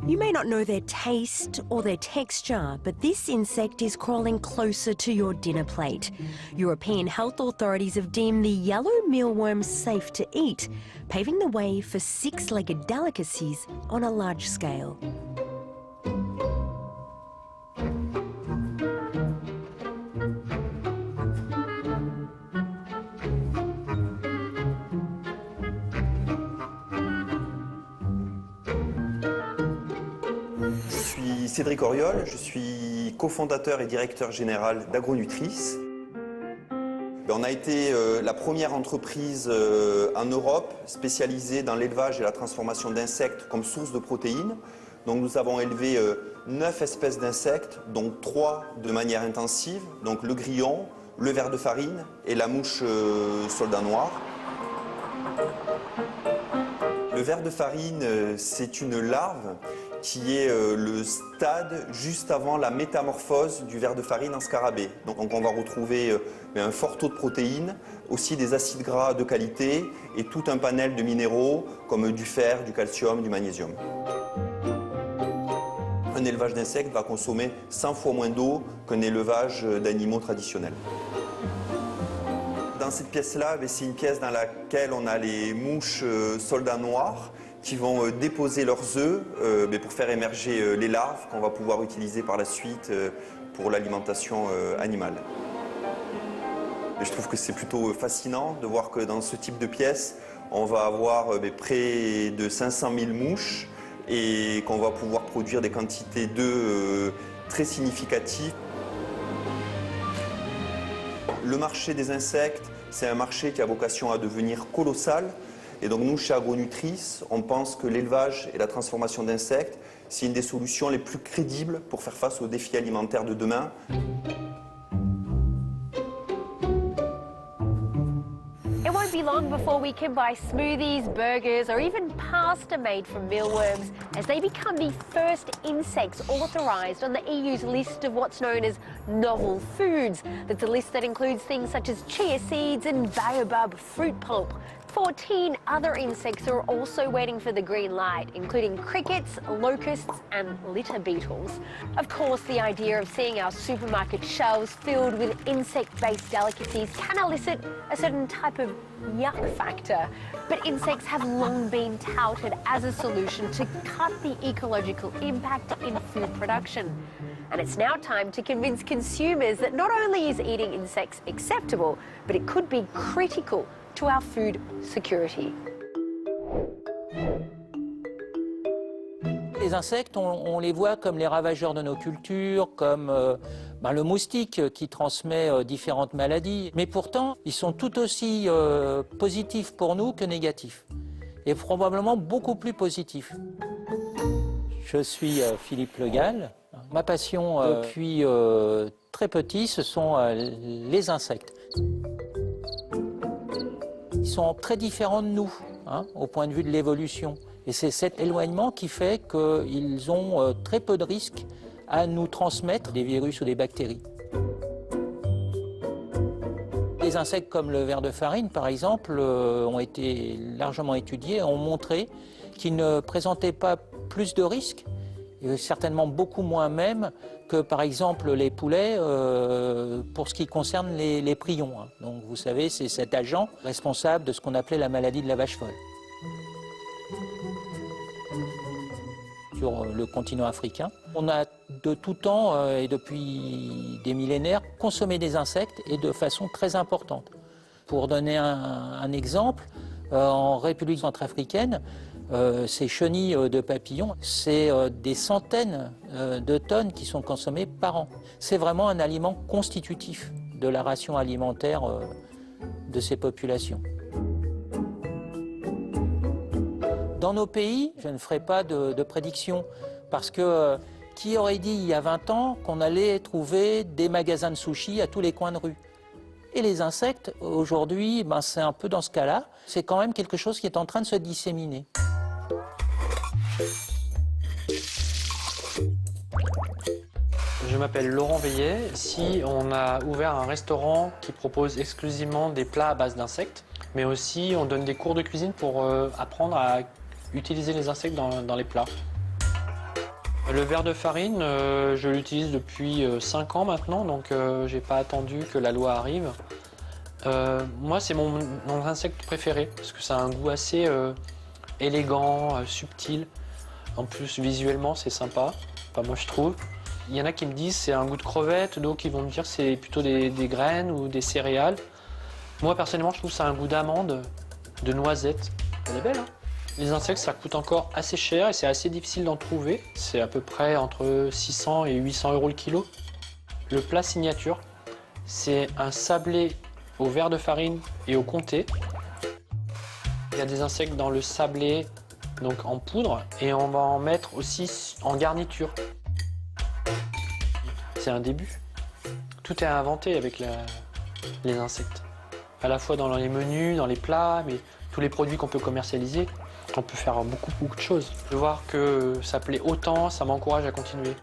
You may not know their taste or their texture, but this insect is crawling closer to your dinner plate. European health authorities have deemed the yellow mealworm safe to eat, paving the way for six-legged delicacies on a large scale. Cédric Auriol, je suis cofondateur et directeur général d'Agronutris. On a été la première entreprise en Europe spécialisée dans l'élevage et la transformation d'insectes comme source de protéines. Donc nous avons élevé 9 espèces d'insectes, dont 3 de manière intensive, donc le grillon, le ver de farine et la mouche soldat noir. Le ver de farine, c'est une larve qui est le stade juste avant la métamorphose du ver de farine en scarabée. Donc on va retrouver un fort taux de protéines, aussi des acides gras de qualité et tout un panel de minéraux comme du fer, du calcium, du magnésium. Un élevage d'insectes va consommer 100 fois moins d'eau qu'un élevage d'animaux traditionnels. Dans cette pièce-là, c'est une pièce dans laquelle on a les mouches soldats noirs qui vont déposer leurs œufs pour faire émerger les larves qu'on va pouvoir utiliser par la suite pour l'alimentation animale. Et je trouve que c'est plutôt fascinant de voir que dans ce type de pièce, on va avoir près de 500 000 mouches et qu'on va pouvoir produire des quantités d'œufs très significatives. Le marché des insectes, c'est un marché qui a vocation à devenir colossal. Et donc nous, chez Agronutris, on pense que l'élevage et la transformation d'insectes, c'est une des solutions les plus crédibles pour faire face aux défis alimentaires de demain. It won't be long before we can buy smoothies, burgers, or even pasta made from mealworms as they become the first insects authorised on the EU's list of what's known as novel foods. That's a list that includes things such as chia seeds and baobab fruit pulp. 14 other insects are also waiting for the green light, including crickets, locusts and litter beetles. Of course, the idea of seeing our supermarket shelves filled with insect-based delicacies can elicit a certain type of yuck factor. But insects have long been touted as a solution to cut the ecological impact in food production. And it's now time to convince consumers that not only is eating insects acceptable, but it could be critical to our food security. Les insectes, on les voit comme les ravageurs de nos cultures, comme le moustique qui transmet différentes maladies. Mais pourtant, ils sont tout aussi positifs pour nous que négatifs. Et probablement beaucoup plus positifs. Je suis Philippe Le Gall. Ma passion depuis très petit, ce sont les insectes. Ils sont très différents de nous, au point de vue de l'évolution. Et c'est cet éloignement qui fait qu'ils ont très peu de risques à nous transmettre des virus ou des bactéries. Des insectes comme le ver de farine, par exemple, ont été largement étudiés et ont montré qu'ils ne présentaient pas plus de risques, et certainement beaucoup moins même que, par exemple, les poulets pour ce qui concerne les prions. Donc, vous savez, c'est cet agent responsable de ce qu'on appelait la maladie de la vache folle. Sur le continent africain, on a de tout temps et depuis des millénaires consommé des insectes et de façon très importante. Pour donner un exemple, en République centrafricaine, ces chenilles de papillons, c'est des centaines de tonnes qui sont consommées par an. C'est vraiment un aliment constitutif de la ration alimentaire de ces populations. Dans nos pays, je ne ferai pas de prédiction parce que qui aurait dit il y a 20 ans qu'on allait trouver des magasins de sushis à tous les coins de rue? Et les insectes, aujourd'hui, c'est un peu dans ce cas-là. C'est quand même quelque chose qui est en train de se disséminer. Je m'appelle Laurent Veillet. Ici, on a ouvert un restaurant qui propose exclusivement des plats à base d'insectes, mais aussi on donne des cours de cuisine pour apprendre à utiliser les insectes dans les plats. Le verre de farine, je l'utilise depuis 5 ans maintenant, donc j'ai pas attendu que la loi arrive. Moi, c'est mon insecte préféré, parce que ça a un goût assez élégant, subtil. En plus, visuellement, c'est sympa. Enfin, moi, je trouve. Il y en a qui me disent c'est un goût de crevette, d'autres qui vont me dire c'est plutôt des graines ou des céréales. Moi, personnellement, je trouve que ça a un goût d'amande, de noisette. Elle est belle, hein? Les insectes, ça coûte encore assez cher et c'est assez difficile d'en trouver. C'est à peu près entre 600 et 800 € le kilo. Le plat signature, c'est un sablé au verre de farine et au comté. Il y a des insectes dans le sablé, donc en poudre, et on va en mettre aussi en garniture. C'est un début. Tout est à inventer avec les insectes. À la fois dans les menus, dans les plats, mais tous les produits qu'on peut commercialiser. On peut faire beaucoup de choses. De voir que ça plaît autant, ça m'encourage à continuer.